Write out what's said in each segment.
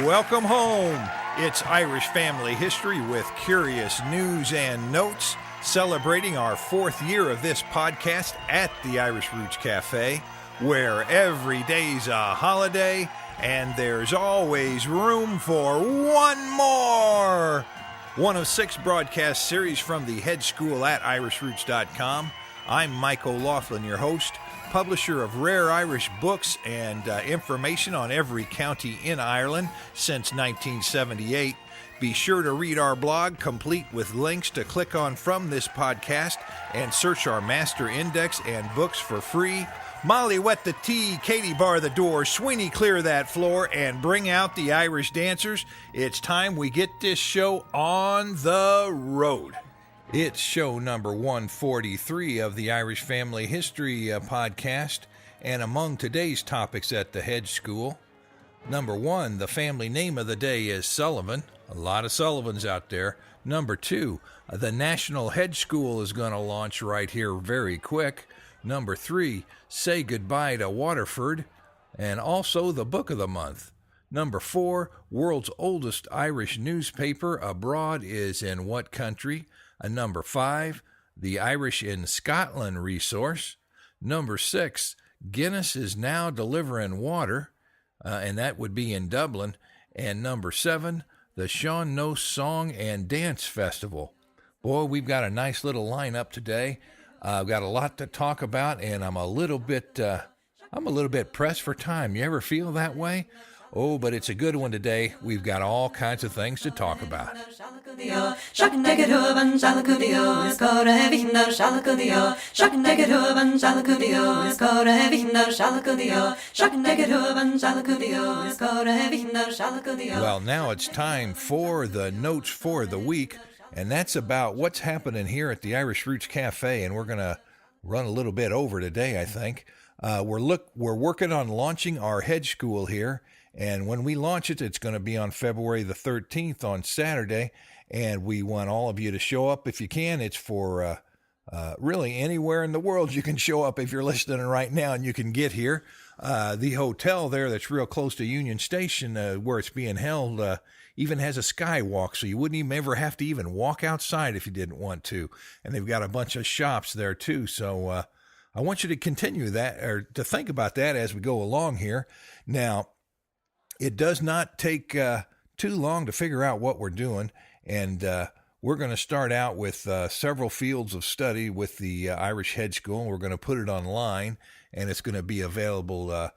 welcome home. It's Irish Family History with curious news and notes, celebrating our 4th year of this podcast at the Irish Roots Cafe, where every day's a holiday and there's always room for one more. One of 6 broadcast series from the Hedge School at irishroots.com. I'm Mike OLaughlin, your host, publisher of rare Irish books and information on every county in Ireland since 1978. Be sure to read our blog, complete with links to click on from this podcast, and search our master index and books for free. Molly, wet the tea. Katie, bar the door. Sweeney, clear that floor and bring out the Irish dancers. It's time we get this show on the road. It's show number 143 of the Irish Family History podcast, and among today's topics at the Hedge School, number 1, the family name of the day is Sullivan. A lot of Sullivans out there. Number 2, the National Hedge School is going to launch right here very quick. Number 3, say goodbye to Waterford, and also the book of the month. Number 4, world's oldest Irish newspaper abroad is in what country? Number 5, the Irish in Scotland resource. Number 6, Guinness is now delivering water, and that would be in Dublin. And number 7, the Sean Nose Song and Dance Festival. Boy, we've got a nice little lineup today. I've got a lot to talk about, and I'm a little bit pressed for time. You ever feel that way? Oh, but it's a good one today. We've got all kinds of things to talk about. Well, now it's time for the notes for the week, and that's about what's happening here at the Irish Roots Cafe, and we're going to run a little bit over today, I think. We're working on launching our Hedge School here. And when we launch it, it's going to be on February the 13th on Saturday. And we want all of you to show up if you can. It's for really anywhere in the world you can show up if you're listening right now and you can get here. The hotel there that's real close to Union Station where it's being held even has a skywalk, so you wouldn't even ever have to even walk outside if you didn't want to. And they've got a bunch of shops there too. So I want you to continue that, or to think about that as we go along here. Now, it does not take too long to figure out what we're doing, and we're going to start out with several fields of study with the Irish Hedge School. We're going to put it online, and it's going to be available.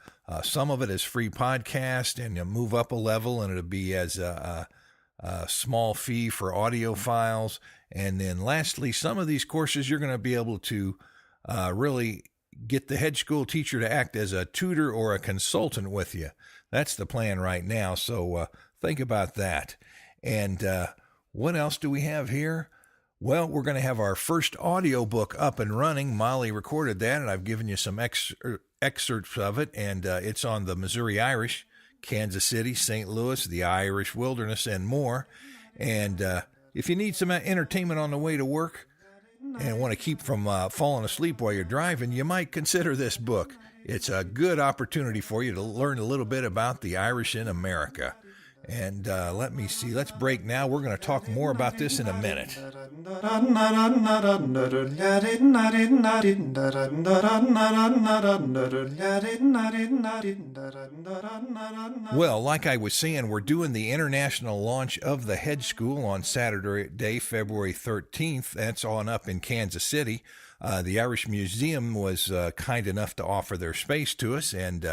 Some of it as free podcast, and you'll move up a level, and it'll be as a small fee for audio files. And then lastly, some of these courses you're going to be able to really get the Hedge School teacher to act as a tutor or a consultant with you. That's the plan right now, so think about that. And what else do we have here? Well, we're going to have our first audio book up and running. Molly recorded that, and I've given you some excerpts of it, and it's on the Missouri Irish, Kansas City, St. Louis, the Irish Wilderness, and more. And if you need some entertainment on the way to work and want to keep from falling asleep while you're driving, you might consider this book. It's a good opportunity for you to learn a little bit about the Irish in America. And let me see. Let's break now. We're going to talk more about this in a minute. Well, like I was saying, we're doing the international launch of the Hedge School on Saturday, February 13th. That's on up in Kansas City. The Irish Museum was kind enough to offer their space to us, and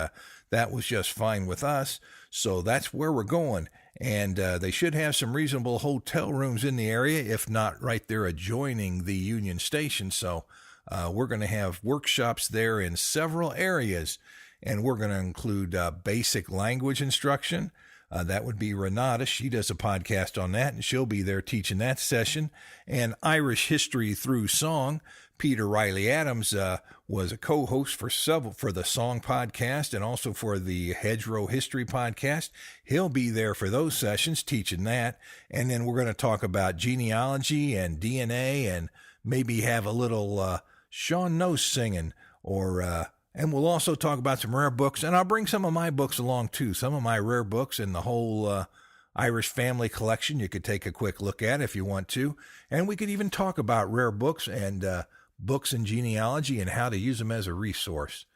that was just fine with us. So that's where we're going. And they should have some reasonable hotel rooms in the area, if not right there adjoining the Union Station. So we're going to have workshops there in several areas, and we're going to include basic language instruction. That would be Renata. She does a podcast on that, and she'll be there teaching that session. And Irish History Through Song. Peter Riley Adams was a co-host for the Song podcast and also for the Hedgerow History podcast. He'll be there for those sessions teaching that. And then we're going to talk about genealogy and DNA and maybe have a little Sean Nose singing or And we'll also talk about some rare books, and I'll bring some of my books along too, some of my rare books in the whole Irish family collection you could take a quick look at if you want to. And we could even talk about rare books and books in genealogy and how to use them as a resource.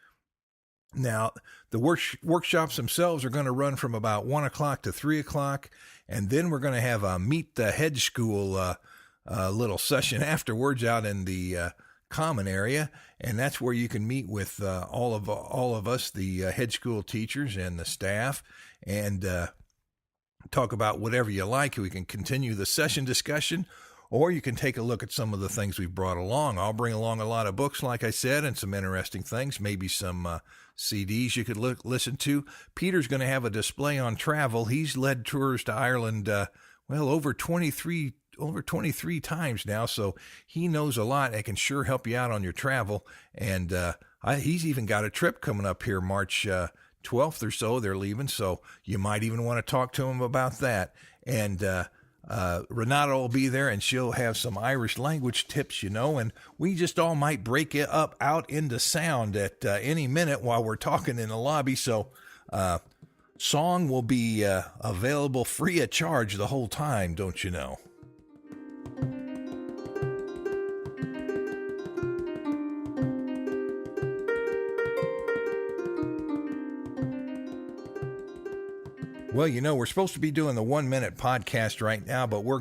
Now, the workshops themselves are going to run from about 1 o'clock to 3 o'clock, and then we're going to have a Meet the Hedge School little session afterwards out in the common area, and that's where you can meet with all of us, the Hedge School teachers and the staff, and talk about whatever you like. We can continue the session discussion, or you can take a look at some of the things we've brought along. I'll bring along a lot of books, like I said, and some interesting things, maybe some CDs you could listen to. Peter's going to have a display on travel. He's led tours to Ireland, over 23 times now, so he knows a lot and can sure help you out on your travel. And he's even got a trip coming up here March 12th or so. They're leaving, so you might even want to talk to him about that. And Renata will be there, and she'll have some Irish language tips, and we just all might break it up out into sound at any minute while we're talking in the lobby. So song will be available free of charge the whole time, don't you know? Well, we're supposed to be doing the 1-minute podcast right now, but we're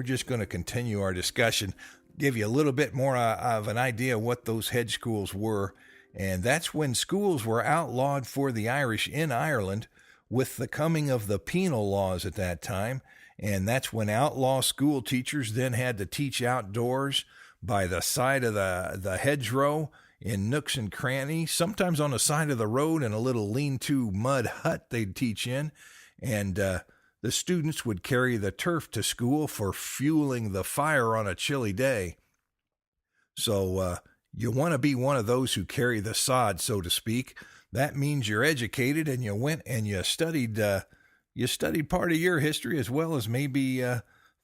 just going to continue our discussion, give you a little bit more of an idea of what those hedge schools were. And that's when schools were outlawed for the Irish in Ireland with the coming of the penal laws at that time. And that's when outlaw school teachers then had to teach outdoors by the side of the hedgerow, in nooks and crannies, sometimes on the side of the road in a little lean-to mud hut they'd teach in. And the students would carry the turf to school for fueling the fire on a chilly day. So you want to be one of those who carry the sod, so to speak. That means you're educated and you went and you studied part of your history as well as maybe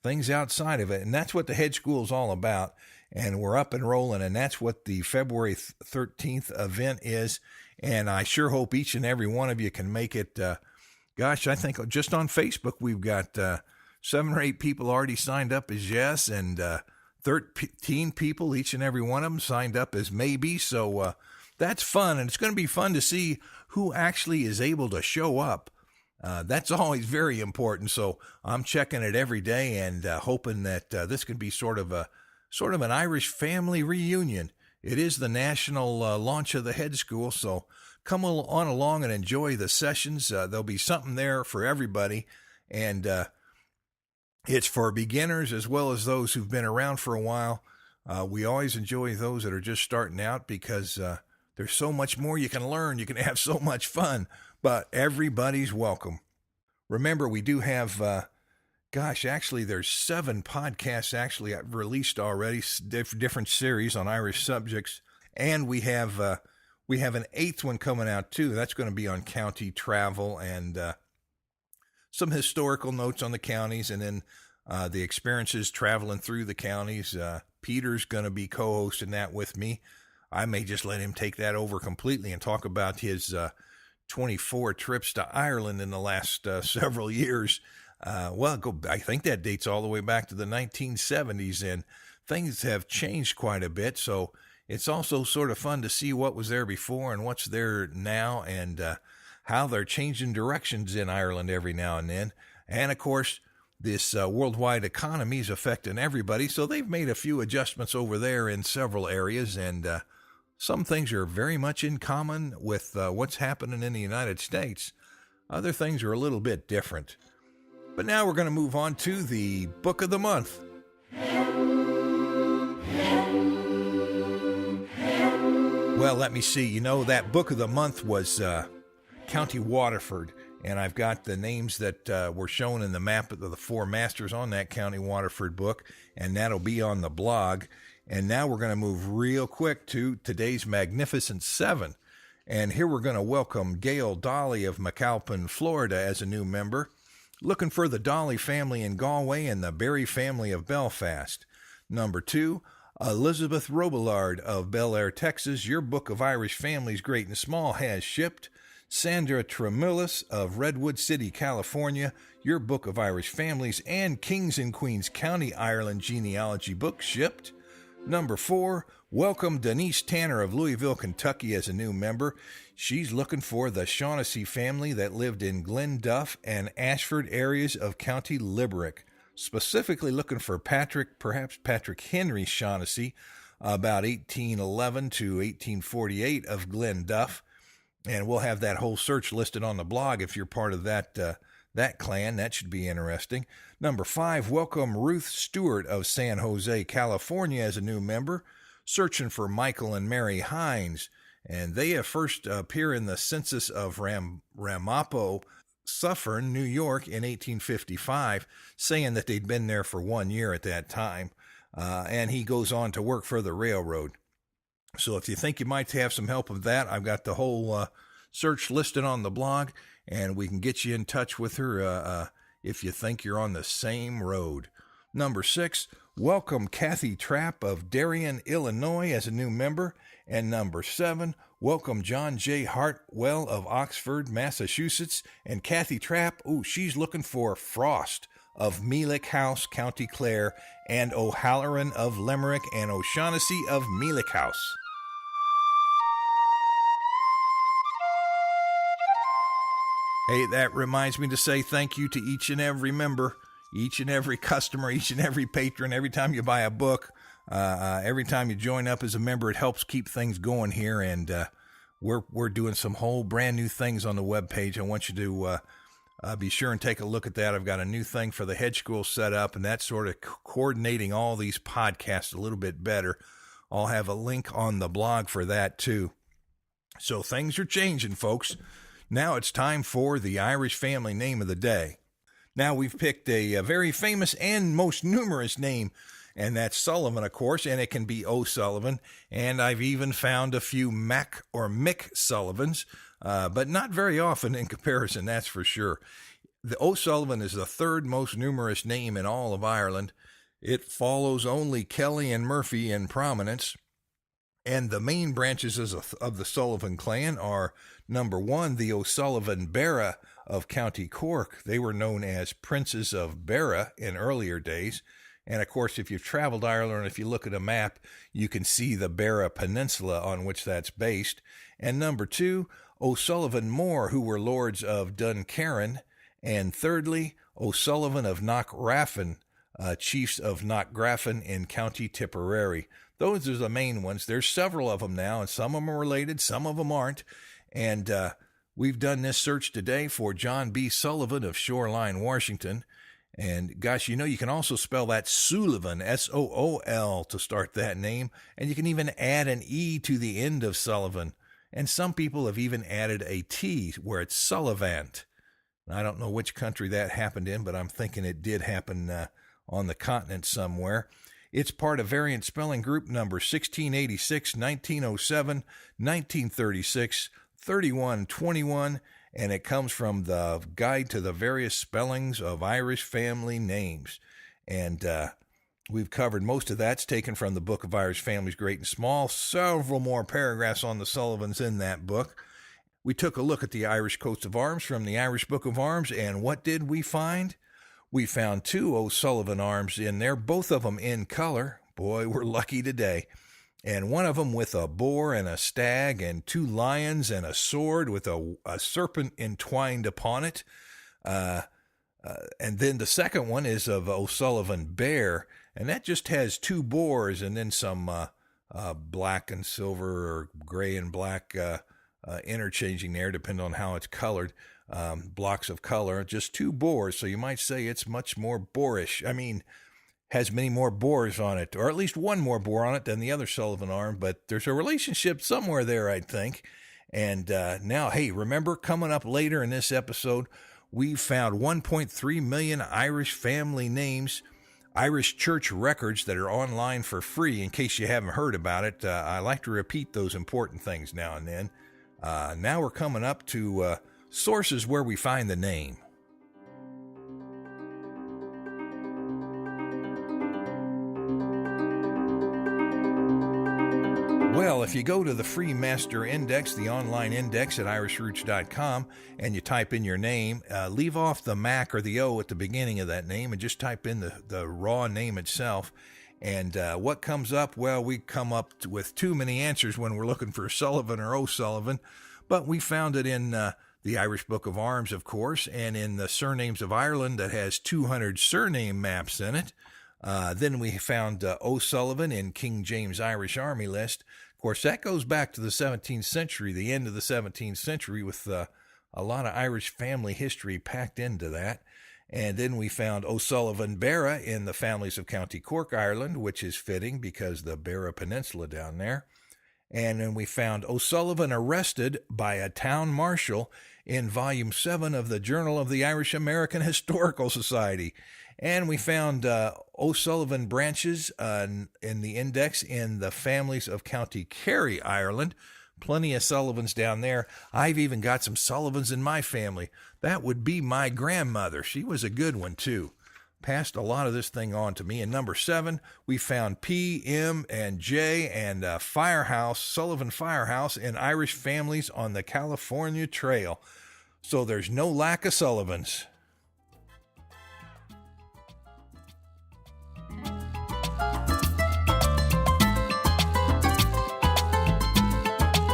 things outside of it. And that's what the Hedge School is all about. And we're up and rolling, and that's what the February 13th event is. And I sure hope each and every one of you can make it. I think just on Facebook we've got 7 or 8 people already signed up as yes, and 13 people, each and every one of them, signed up as maybe. So that's fun, and it's going to be fun to see who actually is able to show up. That's always very important. So I'm checking it every day and hoping that this can be sort of an Irish family reunion. It is the national launch of the Hedge School, so come on along and enjoy the sessions. There'll be something there for everybody, and it's for beginners as well as those who've been around for a while. We always enjoy those that are just starting out because there's so much more you can learn. You can have so much fun, but everybody's welcome. Remember, we do have... actually, there's 7 podcasts actually released already, different series on Irish subjects, and we have an 8th one coming out too. That's going to be on county travel and some historical notes on the counties, and then the experiences traveling through the counties. Peter's going to be co-hosting that with me. I may just let him take that over completely and talk about his 24 trips to Ireland in the last several years. I think that dates all the way back to the 1970s, and things have changed quite a bit. So it's also sort of fun to see what was there before and what's there now, and how they're changing directions in Ireland every now and then. And of course, this worldwide economy is affecting everybody. So they've made a few adjustments over there in several areas, and some things are very much in common with what's happening in the United States. Other things are a little bit different. But now we're going to move on to the Book of the Month. Well, let me see. That Book of the Month was County Waterford, and I've got the names that were shown in the map of the 4 masters on that County Waterford book, and that'll be on the blog. And now we're going to move real quick to today's Magnificent 7. And here we're going to welcome Gail Dolly of McAlpin, Florida, as a new member. Looking for the Dolly family in Galway and the Berry family of Belfast. Number 2, Elizabeth Robillard of Bel Air, Texas, your book of Irish families, great and small, has shipped. Sandra Tremullis of Redwood City, California, your book of Irish families and Kings and Queens County, Ireland genealogy book shipped. Number 4, welcome Denise Tanner of Louisville, Kentucky as a new member. She's looking for the Shaughnessy family that lived in Glen Duff and Ashford areas of County Limerick. Specifically looking for perhaps Patrick Henry Shaughnessy, about 1811 to 1848 of Glen Duff. And we'll have that whole search listed on the blog if you're part of that clan. That should be interesting. Number 5, welcome Ruth Stewart of San Jose, California as a new member, searching for Michael and Mary Hines. And they first appear in the census of Ramapo, Suffern, New York in 1855, saying that they'd been there for 1 year at that time. And he goes on to work for the railroad. So if you think you might have some help with that, I've got the whole search listed on the blog, and we can get you in touch with her if you think you're on the same road. Number 6, welcome Kathy Trapp of Darien, Illinois as a new member. And number 7, welcome John J. Hartwell of Oxford, Massachusetts. And Kathy Trapp, she's looking for Frost of Meelick House, County Clare, and O'Halloran of Limerick, and O'Shaughnessy of Meelick House. Hey, that reminds me to say thank you to each and every member, each and every customer, each and every patron. Every time you buy a book, every time you join up as a member, it helps keep things going here. And we're doing some whole brand new things on the webpage. I want you to be sure and take a look at that. I've got a new thing for the Hedge School set up, and that's sort of coordinating all these podcasts a little bit better. I'll have a link on the blog for that too. So things are changing, folks. Now it's time for the Irish family name of the day. Now we've picked a very famous and most numerous name, and that's Sullivan, of course, and it can be O'Sullivan. And I've even found a few Mac or Mick Sullivans, but not very often in comparison, that's for sure. The O'Sullivan is the third most numerous name in all of Ireland. It follows only Kelly and Murphy in prominence. And the main branches of the Sullivan clan are, number 1, the O'Sullivan Bera of County Cork. They were known as Princes of Bera in earlier days. And, of course, if you've traveled Ireland, if you look at a map, you can see the Bera Peninsula on which that's based. And number 2, O'Sullivan Moore, who were lords of Duncarron. And thirdly, O'Sullivan of Knockgraffin, chiefs of Knockgraffin in County Tipperary. Those are the main ones. There's several of them now, and some of them are related, some of them aren't. And we've done this search today for John B. Sullivan of Shoreline, Washington. And gosh, you can also spell that Sullivan, S-O-O-L, to start that name. And you can even add an E to the end of Sullivan. And some people have even added a T where it's Sullivant. I don't know which country that happened in, but I'm thinking it did happen on the continent somewhere. It's part of variant spelling group number 1686, 1907, 1936, 3121, and it comes from the Guide to the Various Spellings of Irish Family Names. And we've covered most of that's taken from the Book of Irish Families, Great and Small. Several more paragraphs on the Sullivans in that book. We took a look at the Irish coats of arms from the Irish Book of Arms, and what did we find? We found 2 O'Sullivan arms in there, both of them in color. Boy, we're lucky today. And one of them with a boar and a stag and 2 lions and a sword with a serpent entwined upon it. And then the second one is of O'Sullivan Bear, and that just has 2 boars and then some black and silver or gray and black interchanging there, depending on how it's colored. Blocks of color, just 2 boars, so you might say it's much more boorish. I mean, has many more boars on it, or at least one more boar on it than the other Sullivan arm, but there's a relationship somewhere there, I think. And now, hey, remember, coming up later in this episode, we've found 1.3 million Irish family names, Irish church records that are online for free, in case you haven't heard about it. I like to repeat those important things now and then. Now we're coming up to sources where we find the name. Well, if you go to the free master index, the online index at irishroots.com, and you type in your name, leave off the Mac or the O at the beginning of that name and just type in the raw name itself. And what comes up? Well, we come up with too many answers when we're looking for Sullivan or O'Sullivan, but we found it in the Irish Book of Arms, of course, and in the Surnames of Ireland that has 200 surname maps in it. Then we found O'Sullivan in King James Irish Army list. Of course, that goes back to the 17th century, the end of the 17th century, with a lot of Irish family history packed into that. And then we found O'Sullivan Beara in the families of County Cork, Ireland, which is fitting because the Beara Peninsula down there. And then we found O'Sullivan arrested by a town marshal in Volume 7 of the Journal of the Irish American Historical Society. And we found O'Sullivan branches in the index in the families of County Kerry, Ireland. Plenty of Sullivans down there. I've even got some Sullivans in my family. That would be my grandmother. She was a good one, too. Passed a lot of this thing on to me. In number 7, we found P, M, and J and Firehouse, Sullivan Firehouse in Irish families on the California Trail. So there's no lack of Sullivans.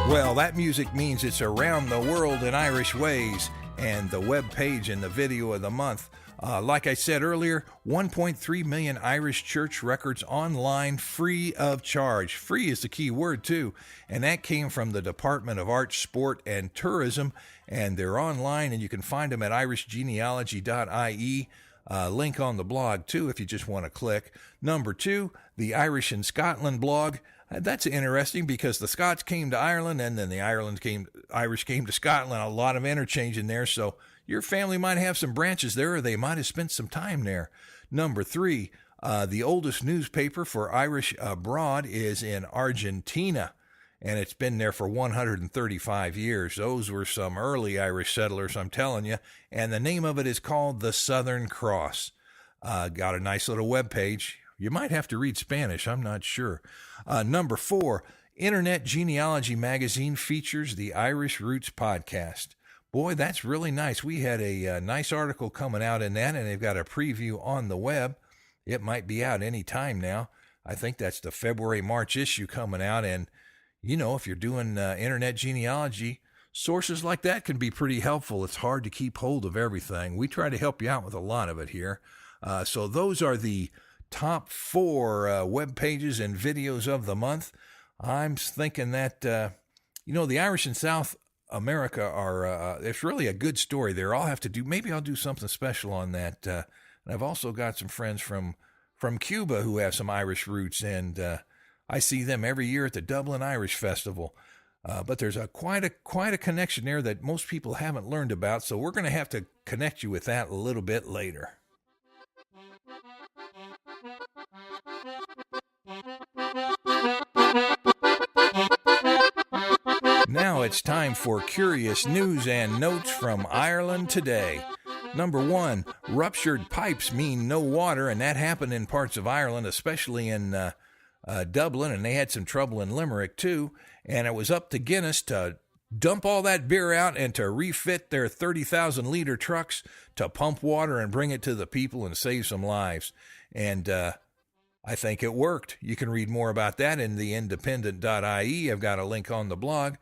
Well, that music means it's around the world in Irish ways, and the web page and the video of the month. Like I said earlier, 1.3 million Irish church records online free of charge. Free is the key word, too. And that came from the Department of Arts, Sport, and Tourism. And they're online, and you can find them at irishgenealogy.ie. Link on the blog, too, if you just want to click. Number 2, the Irish in Scotland blog. That's interesting because the Scots came to Ireland, and then the Irish came to Scotland. A lot of interchange in there, so your family might have some branches there, or they might have spent some time there. Number 3, the oldest newspaper for Irish abroad is in Argentina, and it's been there for 135 years. Those were some early Irish settlers, I'm telling you, and the name of it is called the Southern Cross. Got a nice little web page. You might have to read Spanish, I'm not sure. Number 4, Internet Genealogy Magazine features the Irish Roots podcast. Boy, that's really nice. We had a nice article coming out in that, and they've got a preview on the web. It might be out any time now. I think that's the February-March issue coming out, and, you know, if you're doing internet genealogy, sources like that can be pretty helpful. It's hard to keep hold of everything. We try to help you out with a lot of it here. So those are the top 4 web pages and videos of the month. I'm thinking that, the Irish in South America are, it's really a good story there. I'll have to do, maybe I'll do something special on that. And I've also got some friends from Cuba who have some Irish roots, and I see them every year at the Dublin Irish Festival. But there's quite a connection there that most people haven't learned about, so we're going to have to connect you with that a little bit later. Now it's time for curious news and notes from Ireland today. Number 1, ruptured pipes mean no water, and that happened in parts of Ireland, especially in Dublin, and they had some trouble in Limerick too, and it was up to Guinness to dump all that beer out and to refit their 30,000-liter trucks to pump water and bring it to the people and save some lives. And I think it worked. You can read more about that in the independent.ie. I've got a link on the blog.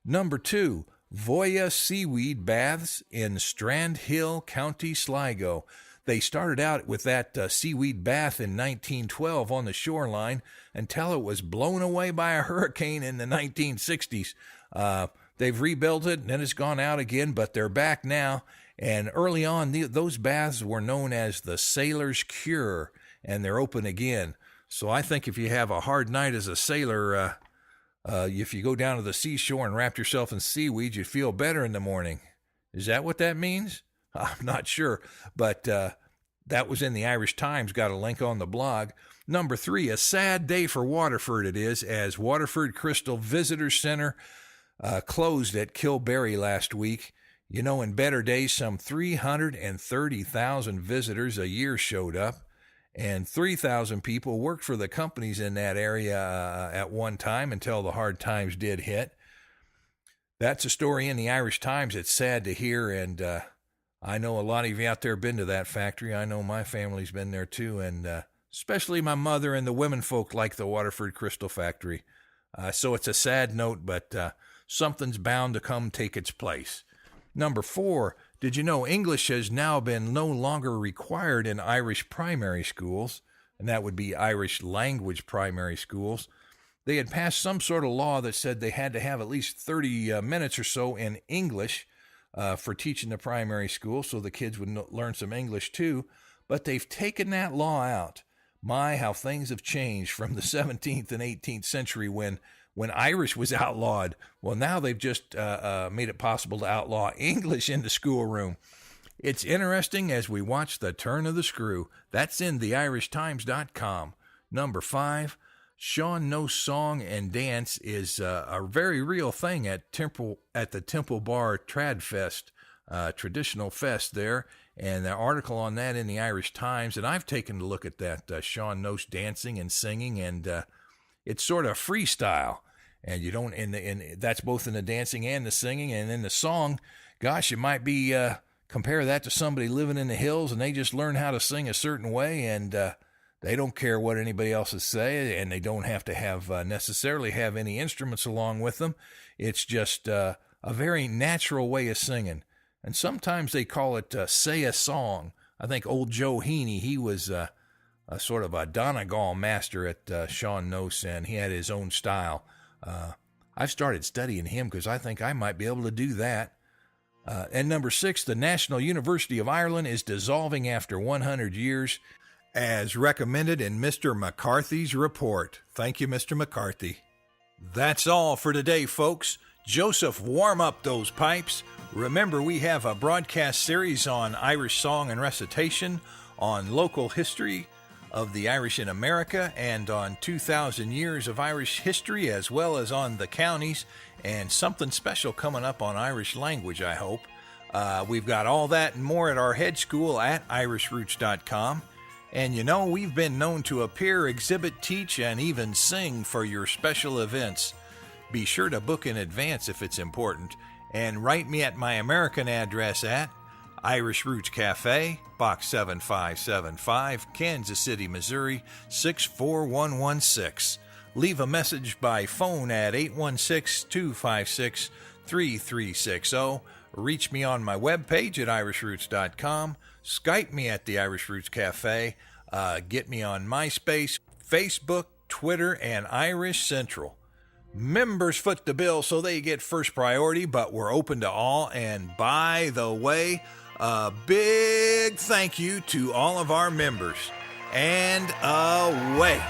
Number 2, Voya seaweed baths in Strand Hill, County Sligo. They started out with that seaweed bath in 1912 on the shoreline until it was blown away by a hurricane in the 1960s. They've rebuilt it, and then it's gone out again, but they're back now. And early on, those baths were known as the Sailor's Cure, and they're open again. So I think if you have a hard night as a sailor, if you go down to the seashore and wrap yourself in seaweed, you feel better in the morning. Is that what that means? I'm not sure, but that was in the Irish Times. Got a link on the blog. Number 3, a sad day for Waterford it is, as Waterford Crystal Visitor Center closed at Kilberry last week. You know, in better days, some 330,000 visitors a year showed up. and 3,000 people worked for the companies in that area at one time until the hard times did hit. That's a story in the Irish Times. It's sad to hear, and I know a lot of you out there have been to that factory. I know my family's been there too, and especially my mother and the women folk like the Waterford Crystal Factory. So it's a sad note, but something's bound to come take its place. Number 4, did you know English has now been no longer required in Irish primary schools, and that would be Irish language primary schools. They had passed some sort of law that said they had to have at least 30 minutes or so in English for teaching the primary school, so the kids would learn some English too. But they've taken that law out. My, how things have changed from the 17th and 18th century when Irish was outlawed. Well, now they've just made it possible to outlaw English in the schoolroom. It's interesting as we watch the turn of the screw. That's in theirishtimes.com. Number 5, Sean No's song and dance is a very real thing at the Temple Bar Trad Fest, traditional fest there, and the article on that in the Irish Times. And I've taken a look at that Sean No's dancing and singing, and it's sort of freestyle, and you don't. And that's both in the dancing and the singing, and in the song. Gosh, it might be compare that to somebody living in the hills, and they just learn how to sing a certain way, and they don't care what anybody else is saying, and they don't have to have necessarily have any instruments along with them. It's just a very natural way of singing. And sometimes they call it say a song. I think old Joe Heaney, he was a sort of a Donegal master at Sean Nos, and he had his own style. I've started studying him because I think I might be able to do that. And number 6, the National University of Ireland is dissolving after 100 years. As recommended in Mr. McCarthy's report. Thank you, Mr. McCarthy. That's all for today, folks. Joseph, warm up those pipes. Remember, we have a broadcast series on Irish song and recitation, on local history of the Irish in America, and on 2,000 years of Irish history, as well as on the counties, and something special coming up on Irish language, I hope. We've got all that and more at our Hedge School at irishroots.com. And you know, we've been known to appear, exhibit, teach, and even sing for your special events. Be sure to book in advance if it's important, and write me at my American address at Irish Roots Cafe, Box 7575, Kansas City, Missouri, 64116. Leave a message by phone at 816-256-3360. Reach me on my webpage at irishroots.com. Skype me at the Irish Roots Cafe. Get me on MySpace, Facebook, Twitter, and Irish Central. Members foot the bill, so they get first priority, but we're open to all. And by the way, a big thank you to all of our members. And away.